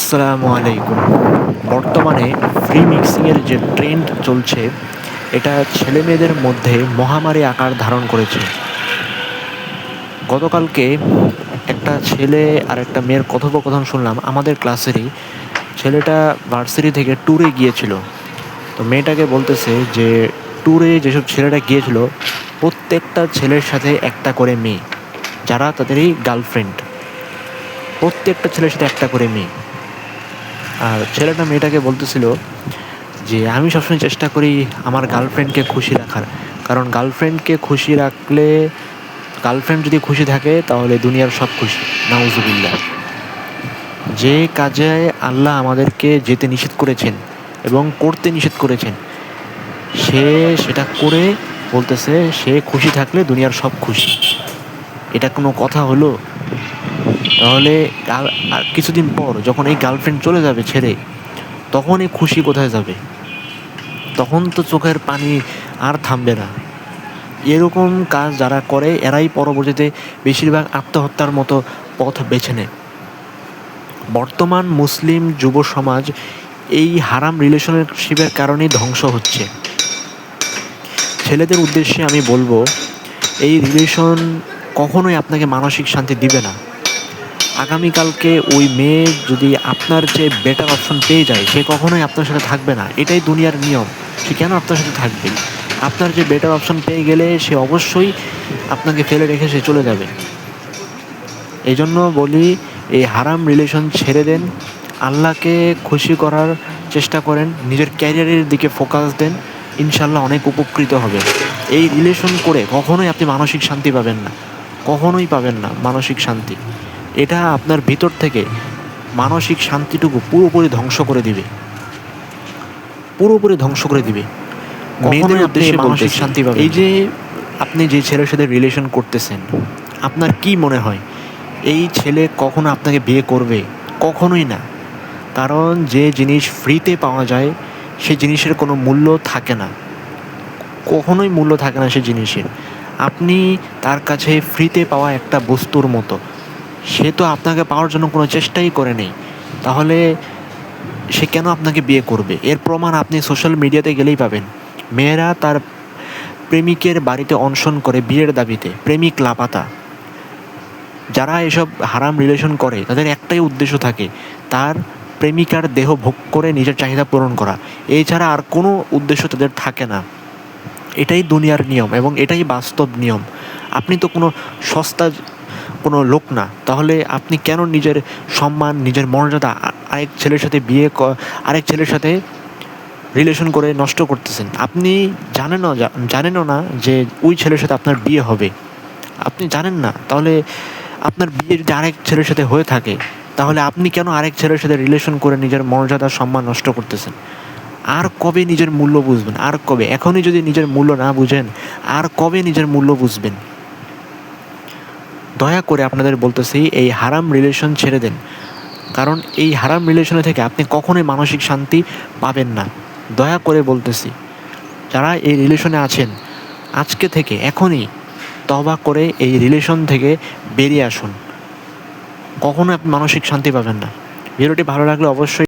আসসালামু আলাইকুম। বর্তমানে ফ্রি মিক্সিংয়ের যে ট্রেন্ড চলছে, এটা ছেলেমেয়েদের মধ্যে মহামারী আকার ধারণ করেছে। গতকালকে একটা ছেলে আর একটা মেয়ের কথোপকথন শুনলাম আমাদের ক্লাসেরই। ছেলেটা ভার্সিটি থেকে ট্যুরে গিয়েছিল। তো মেয়েটাকে বলতেছে যে ট্যুরে যেসব ছেলেরা গিয়েছিল, প্রত্যেকটা ছেলের সাথে একটা করে মেয়ে, যারা তাদেরই গার্লফ্রেন্ড। প্রত্যেকটা ছেলের সাথে একটা করে মেয়ে। আর ছেলেটা মেয়েটাকে বলতেছিল যে আমি সবসময় চেষ্টা করি আমার গার্লফ্রেন্ডকে খুশি রাখার, কারণ গার্লফ্রেন্ডকে খুশি রাখলে, গার্লফ্রেন্ড যদি খুশি থাকে তাহলে দুনিয়ার সব খুশি। নাউজুবিল্লাহ। যে কাজে আল্লাহ আমাদেরকে যেতে নিষেধ করেছেন এবং করতে নিষেধ করেছেন, সে সেটা করে বলতেছে সে খুশি থাকলে দুনিয়ার সব খুশি। এটা কোনো কথা হলো? তাহলে আর কিছুদিন পর যখন এই গার্লফ্রেন্ড চলে যাবে ছেড়ে, তখন এই খুশি কোথায় যাবে? তখন তো চোখের পানি আর থামবে না। এরকম কাজ যারা করে এরাই পরবর্তীতে বেশিরভাগ আত্মহত্যার মতো পথ বেছে নেয়। বর্তমান মুসলিম যুব সমাজ এই হারাম রিলেশনশিপের কারণেই ধ্বংস হচ্ছে। ছেলেদের উদ্দেশ্যে আমি বলবো, এই রিলেশন কখনোই আপনাকে মানসিক শান্তি দিবে না। আগামীকালকে ওই মেয়ে যদি আপনার চেয়ে বেটার অপশন পেয়ে যায়, সে কখনোই আপনার সাথে থাকবে না। এটাই দুনিয়ার নিয়ম। সে কেন আপনার সাথে থাকবে? আপনার যে বেটার অপশন পেয়ে গেলে সে অবশ্যই আপনাকে ফেলে রেখে সে চলে যাবে। এই জন্য বলি, এই হারাম রিলেশন ছেড়ে দেন, আল্লাহকে খুশি করার চেষ্টা করেন, নিজের ক্যারিয়ারের দিকে ফোকাস দেন, ইনশাল্লাহ অনেক উপকৃত হবে। এই রিলেশন করে কখনোই আপনি মানসিক শান্তি পাবেন না, কখনোই পাবেন না মানসিক শান্তি। এটা আপনার ভিতর থেকে মানসিক শান্তিটুকু পুরোপুরি ধ্বংস করে দিবে, পুরোপুরি ধ্বংস করে দিবে। কখনোই আপনি মানসিক শান্তি পাবেন। এই যে আপনি যে ছেলের সাথে রিলেশন করতেছেন, আপনার কি মনে হয় এই ছেলে কখনো আপনাকে বিয়ে করবে? কখনোই না। কারণ যে জিনিস ফ্রিতে পাওয়া যায় সেই জিনিসের কোনো মূল্য থাকে না, কখনোই মূল্য থাকে না সেই জিনিসের। আপনি তার কাছে ফ্রিতে পাওয়া একটা বস্তুর মতো। সে তো আপনাকে পাওয়ার জন্য কোনো চেষ্টাই করে নেই, তাহলে সে কেন আপনাকে বিয়ে করবে? এর প্রমাণ আপনি সোশ্যাল মিডিয়াতে গেলেই পাবেন। মেয়েরা তার প্রেমিকের বাড়িতে অনশন করে বিয়ের দাবিতে, প্রেমিক লাপাতা। যারা এসব হারাম রিলেশন করে তাদের একটাই উদ্দেশ্য থাকে, তার প্রেমিকার দেহ ভোগ করে নিজের চাহিদা পূরণ করা। এছাড়া আর কোনো উদ্দেশ্য তাদের থাকে না। এটাই দুনিয়ার নিয়ম এবং এটাই বাস্তব নিয়ম। আপনি তো কোনো সস্তা কোনো লোক না, তাহলে আপনি কেন নিজের সম্মান, নিজের মর্যাদা আরেক ছেলের সাথে আরেক ছেলের সাথে রিলেশন করে নষ্ট করতেছেন? আপনি জানেনও না যে ওই ছেলের সাথে আপনার বিয়ে হবে। আপনি জানেন না, তাহলে আপনার বিয়ে যদি আরেক ছেলের সাথে হয়ে থাকে, তাহলে আপনি কেন আরেক ছেলের সাথে রিলেশন করে নিজের মর্যাদা, সম্মান নষ্ট করতেছেন? আর কবে নিজের মূল্য বুঝবেন? আর কবে? এখনই যদি নিজের মূল্য না বুঝেন, আর কবে নিজের মূল্য বুঝবেন? দয়া করে আপনাদের বলতেছি, এই হারাম রিলেশন ছেড়ে দেন, কারণ এই হারাম রিলেশনে থেকে আপনি কখনোই মানসিক শান্তি পাবেন না। দয়া করে বলতেছি, যারা এই রিলেশনে আছেন, আজকে থেকে এখনই তওবা করে এই রিলেশন থেকে বেরিয়ে আসুন। কখনো আপনি মানসিক শান্তি পাবেন না। ভিডিওটি ভালো লাগলে অবশ্যই